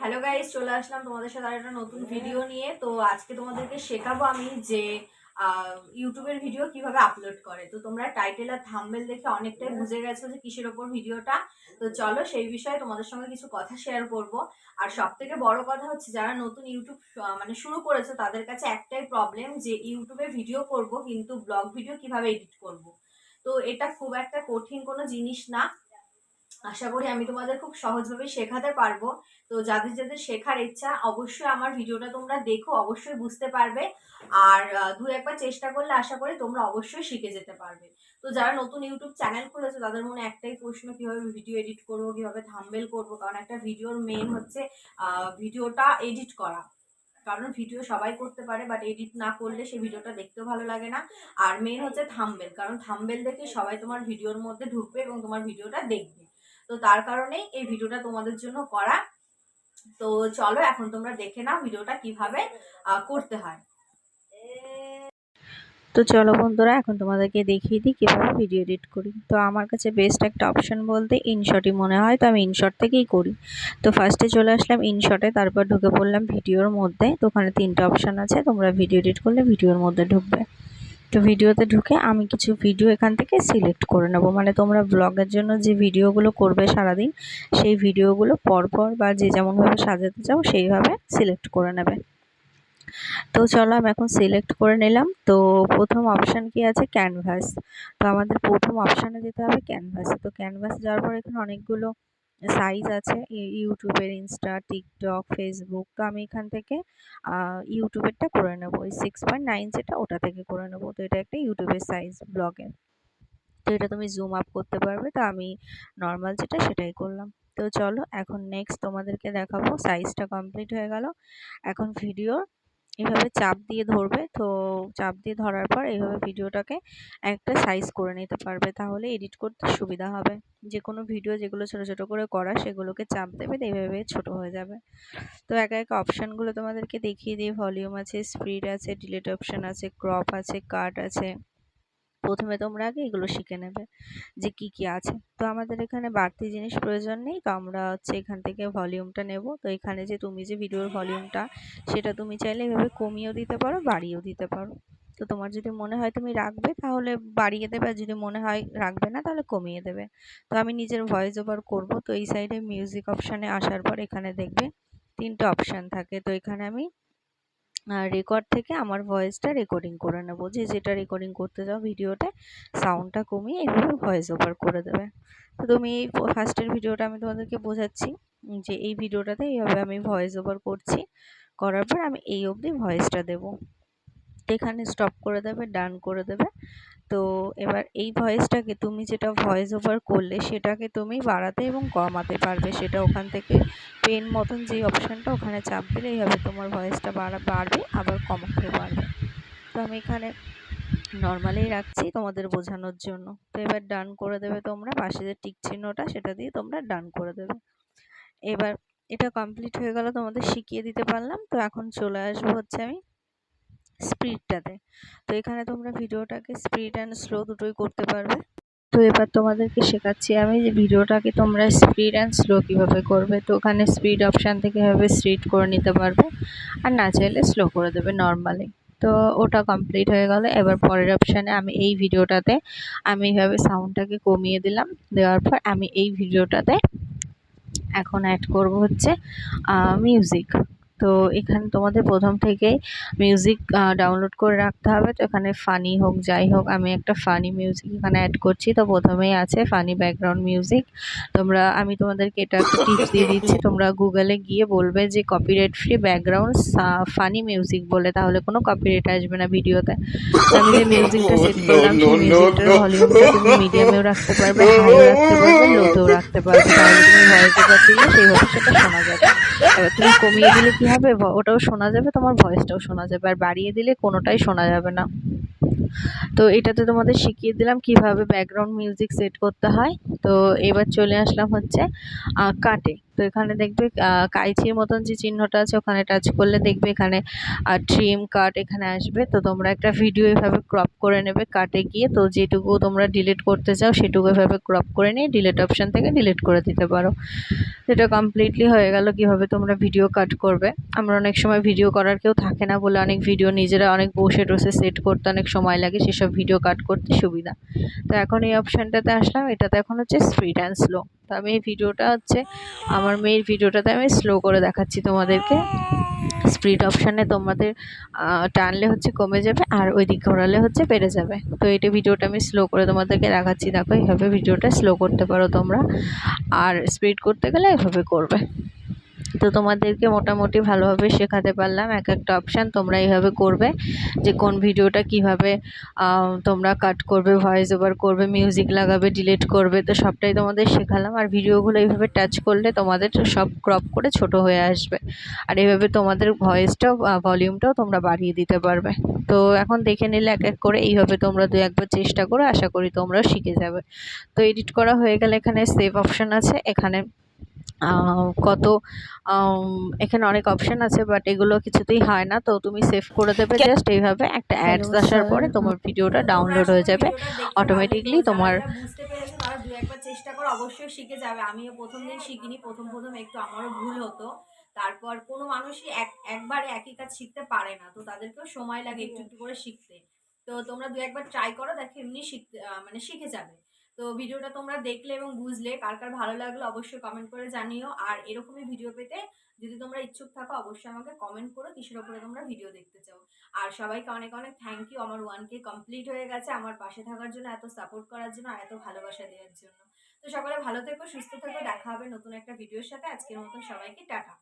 Hello guys, চলে আসলাম তোমাদের সাথে আর একটা নতুন ভিডিও নিয়ে। তো আজকে তোমাদেরকে শেখাবো আমি যে ইউটিউবের ভিডিও কিভাবে আপলোড করে। তো তোমরা টাইটেল আর থাম্বনেল দেখে অনেকটাই বুঝে গেছো যে কিসের ওপর ভিডিওটা। তো চলো সেই বিষয়ে তোমাদের সঙ্গে কিছু কথা শেয়ার করব। আর সব থেকে বড় কথা হচ্ছে, যারা নতুন ইউটিউব মানে শুরু করেছে তাদের কাছে একটাই প্রবলেম, যে ইউটিউবে ভিডিও করব কিন্তু ব্লগ ভিডিও কিভাবে এডিট করব। তো এটা খুব একটা কঠিন কোনো জিনিস না। আশা করি আমি তোমাদের খুব সহজভাবে শেখাতে পারবো। তো যাদের যাদের শেখার ইচ্ছা, অবশ্যই আমার ভিডিওটা তোমরা দেখো, অবশ্যই বুঝতে পারবে। আর দু একবার চেষ্টা করলে আশা করি তোমরা অবশ্যই শিখে যেতে পারবে। তো যারা নতুন ইউটিউব চ্যানেল খুলেছে তাদের মনে একটাই প্রশ্ন, কিভাবে ভিডিও এডিট করবো, কিভাবে থাম্বনেল করবো। কারণ একটা ভিডিওর মেন হচ্ছে ভিডিওটা এডিট করা। কারণ ভিডিও সবাই করতে পারে, বাট এডিট না করলে সেই ভিডিওটা দেখতেও ভালো লাগে না। আর মেন হচ্ছে থাম্বনেল, কারণ থাম্বনেল দেখে সবাই তোমার ভিডিওর মধ্যে ঢুকবে এবং তোমার ভিডিওটা দেখবে। তো তার কারণেই এই ভিডিওটা তোমাদের জন্য করা। তো চলো এখন তোমরা দেখে নাও ভিডিওটা কিভাবে করতে হয়। তো চলো বন্ধুরা, এখন তোমাদেরকে দেখিয়ে দিই কীভাবে ভিডিও এডিট করি। তো আমার কাছে বেস্ট একটা অপশন বলতে ইনশটই মনে হয়, তো আমি ইনশট থেকেই করি। তো ফার্স্টে চলে আসলাম ইনশটে, তারপর ঢুকে পড়লাম ভিডিওর মধ্যে। তো ওখানে 3টে অপশান আছে, তোমরা ভিডিও এডিট করলে ভিডিওর মধ্যে ঢুকবে। তো ভিডিওতে ঢুকে আমি কিছু ভিডিও এখান থেকে সিলেক্ট করে নেব, মানে তোমরা ব্লগের জন্য যে ভিডিওগুলো করবে সারাদিন, সেই ভিডিওগুলো পরপর বা যে যেমনভাবে সাজাতে চাও সেইভাবে সিলেক্ট করে নেবে। তো চলো আমি এখন সিলেক্ট করে নিলাম। তো প্রথম অপশান কি আছে, ক্যানভাস। তো আমাদের প্রথম অপশানে যেতে হবে ক্যানভাসে। তো ক্যানভাস যাওয়ার পর এখানে অনেকগুলো সাইজ আছে, ইউটিউবের, ইনস্টা, টিকটক, ফেসবুক। তো আমি এখান থেকে ইউটিউবেরটা করে নেব, ওই 6.9 যেটা, ওটা থেকে করে নেব। তো এটা একটা ইউটিউবের সাইজ ব্লগের। তো এটা তুমি জুম আপ করতে পারবে, তো আমি নর্মাল যেটা সেটাই করলাম। তো চলো এখন নেক্সট তোমাদেরকে দেখাবো। সাইজটা কমপ্লিট হয়ে গেল। এখন ভিডিও এভাবে চাপ দিয়ে ধরবে। তো চাপ দিয়ে ধরার পর এইভাবে ভিডিওটাকে একটা সাইজ করে নিতে পারবে, তাহলে এডিট করতে সুবিধা হবে। যে কোনো ভিডিও যেগুলো ছোট ছোট করে করা, সেগুলোকে চাপ দেবে, এইভাবে ছোট হয়ে যাবে। তো একা একা অপশানগুলো তোমাদেরকে দেখিয়ে দিই। ভলিউম আছে, স্পিড আছে, ডিলিট অপশান আছে, ক্রপ আছে, কাট আছে। প্রথমে তোমরা আগে এগুলো শিখে নেবে যে কি কি আছে। তো আমাদের এখানে বাড়তি জিনিস প্রয়োজন নেই, তো আমরা হচ্ছে এখান থেকে ভলিউমটা নেব। তো এখানে যে তুমি যে ভিডিওর ভলিউমটা, সেটা তুমি চাইলে এভাবে কমিয়েও দিতে পারো, বাড়িয়েও দিতে পারো। তো তোমার যদি মনে হয় তুমি রাখবে তাহলে বাড়িয়ে দেবে, আর যদি মনে হয় রাখবে না তাহলে কমিয়ে দেবে। তো আমি নিজের ভয়েস ওভার করব। তো এই সাইডে মিউজিক অপশানে আসার পর এখানে দেখবে 3টে অপশান থাকে। তো এখানে আমি রেকর্ড থেকে আমার ভয়েসটা রেকর্ডিং করে নেব। যে যেটা রেকর্ডিং করতে যাও ভিডিওতে, সাউন্ডটা কমিয়ে এইভাবে ভয়েস ওভার করে দেবে। তো তুমি এই ফার্স্টের ভিডিওটা আমি তোমাদেরকে বোঝাচ্ছি যে এই ভিডিওটাতে এইভাবে আমি ভয়েস ওভার করছি। করার পর আমি এই অবধি ভয়েসটা দেবো। এখানে স্টপ করে দেবে, ডান করে দেবে। তো এবার এই ভয়েসটাকে তুমি যেটা ভয়েস ওভার করলে সেটাকে তুমি বাড়াতে এবং কমাতে পারবে। সেটা ওখান থেকে পেন মতন যে অপশানটা, ওখানে চাপ দিলে এইভাবে তোমার ভয়েসটা বাড়বে, আবার কমাতেও পারবে। তো আমি এখানে নর্মালেই রাখছি তোমাদের বোঝানোর জন্য। তো এবার ডান করে দেবে তোমরা, পাশে যে টিক চিহ্নটা সেটা দিয়ে তোমরা ডান করে দেবে। এবার এটা কমপ্লিট হয়ে গেল, তোমাদের শিখিয়ে দিতে পারলাম। তো এখন চলে আসবো হচ্ছে আমি স্পিডটাতে। তো এখানে তোমরা ভিডিওটাকে স্পিড অ্যান্ড স্লো দুটোই করতে পারবে। তো এবার তোমাদেরকে শেখাচ্ছি আমি যে ভিডিওটাকে তোমরা স্পিড অ্যান্ড স্লো কীভাবে করবে। তো ওখানে স্পিড অপশান থেকে এভাবে স্পিড করে নিতে পারবে, আর না চাইলে স্লো করে দেবে নর্মালি। তো ওটা কমপ্লিট হয়ে গেল। এবার পরের অপশানে আমি এই ভিডিওটাতে আমি এইভাবে সাউন্ডটাকে কমিয়ে দিলাম। দেওয়ার পর আমি এই ভিডিওটাতে এখন অ্যাড করব হচ্ছে মিউজিক। তো এখানে তোমাদের প্রথম থেকেই মিউজিক ডাউনলোড করে রাখতে হবে। তো এখানে ফানি হোক যাই হোক, আমি একটা ফানি মিউজিক এখানে অ্যাড করছি। তো প্রথমেই আছে ফানি ব্যাকগ্রাউন্ড মিউজিক। আমি তোমাদেরকে এটা একটা টিপস দিয়ে দিচ্ছি, তোমরা গুগলে গিয়ে বলবে যে copyright free background funny music বলে, তাহলে কোনো কপিরাইট আসবে না ভিডিওতে। তো আমি যে মিউজিকটা সেট করলাম, সেই মিউজিকটার ভলিউমটা তুমি মিডিয়ামেও রাখতে পারবে, হাইও রাখতে পারবে, লোতেও রাখতে পারবে, তাহলে তুমি ভয়েস ওভার দিলে সেইভাবে সেটা শোনা যাবে। এবার তুমি কমিয়ে দিলে কি হবে, ওটাও শোনা যাবে, তোমার ভয়েসটাও শোনা যাবে। আর বাড়িয়ে দিলে কোনোটাই শোনা যাবে না। তো এটাতে তোমাদের শিখিয়ে দিলাম কিভাবে ব্যাকগ্রাউন্ড মিউজিক সেট করতে হয়। তো এবার চলে আসলাম হচ্ছে কাটে। তো এখানে দেখবে কাইচির মতন যে চিহ্নটা আছে ওখানে টাচ করলে দেখবে এখানে ট্রিম কাট এখানে আসবে। তো তোমরা একটা ভিডিও এভাবে ক্রপ করে নেবে কাটে গিয়ে, তো যেটুকু তোমরা ডিলিট করতে চাও সেটুকু এভাবে ক্রপ করে নিয়ে ডিলিট অপশান থেকে ডিলিট করে দিতে পারো। এটা কমপ্লিটলি হয়ে গেল কিভাবে তোমরা ভিডিও কাট করবে। আমরা অনেক সময় ভিডিও করার কেউ থাকে না বলে অনেক ভিডিও নিজেরা অনেক বসে টসে সেট করতে অনেক সময় লাগে, সেসব ভিডিও কাট করতে সুবিধা। তো এখন এই অপশানটাতে আসলাম, এটাতে এখন হচ্ছে স্পিড অ্যান্ড স্লো। তো আমি এই ভিডিওটা হচ্ছে আমার মেয়ের ভিডিওটাতে আমি স্লো করে দেখাচ্ছি তোমাদেরকে। স্পিড অপশানে তোমাদের টানলে হচ্ছে কমে যাবে আর ওই দিক ঘোরালে হচ্ছে বেড়ে যাবে। তো এটা ভিডিওটা আমি স্লো করে তোমাদেরকে দেখাচ্ছি, দেখো এইভাবে ভিডিওটা স্লো করতে পারো তোমরা, আর স্পিড করতে গেলে এভাবে করবে। তো তোমাদেরকে মোটামুটি ভালোভাবে শেখাতে পারলাম এক একটা অপশান তোমরা এইভাবে করবে, যে কোন ভিডিওটা কিভাবে তোমরা কাট করবে, ভয়েস ওভার করবে, মিউজিক লাগাবে, ডিলিট করবে। তো সবটাই তোমাদের শেখালাম। আর ভিডিওগুলো এইভাবে টাচ করলে তোমাদের সব ক্রপ করে ছোট হয়ে আসবে, আর এইভাবে তোমাদের ভয়েসটাও ভলিউমটাও তোমরা বাড়িয়ে দিতে পারবে। তো এখন দেখে নিলে এক এক করে এইভাবে তোমরা দু একবার চেষ্টা করো, আশা করি তোমরাও শিখে যাবে। তো এডিট করা হয়ে গেলে এখানে সেভ অপশান আছে, এখানে এখানে অনেক অপশন আছে বাট এগুলো কিছুতেই হয় না। তো তুমি সেভ করে দেবে জাস্ট এইভাবে, একটা অ্যাডস আসার পরে তোমার ভিডিওটা তো তোমরা ডাউনলোড আশা হয়ে করি যাবে ভিডিওটা দেখে ভালোই, তো অটোমেটিকলি যারা তোমার। যারা বুঝতে পেরেছো তারা দু একবার চেষ্টা করো, অবশ্যই শিখে যাবে। আমিও প্রথম দিন শিখিনি, প্রথম একটু আমারও ভুল হতো। তারপর কোনো মানুষই একবারে একই কাজ শিখতে পারে না, তো তাদেরকেও সময় লাগে একটু একটু করে শিখতে। তো তোমরা দু একবার ট্রাই করো, দেখো এমনি শিখতে মানে শিখে যাবে। তো ভিডিওটা তোমরা দেখলে এবং বুঝলে, কার কার ভালো লাগলো অবশ্যই কমেন্ট করে জানিও। আর এরকমই ভিডিও পেতে যদি তোমরা ইচ্ছুক থাকো অবশ্যই আমাকে কমেন্ট করো কিসের ওপরে তোমরা ভিডিও দেখতে চাও। আর সবাইকে অনেক অনেক থ্যাংক ইউ, আমার 1K কমপ্লিট হয়ে গেছে, আমার পাশে থাকার জন্য, এত সাপোর্ট করার জন্য, আর এত ভালোবাসা দেওয়ার জন্য। তো সকলে ভালো থেকো, সুস্থ থেকো, দেখা হবে নতুন একটা ভিডিওর সাথে। আজকের মতন সবাইকে টাটা।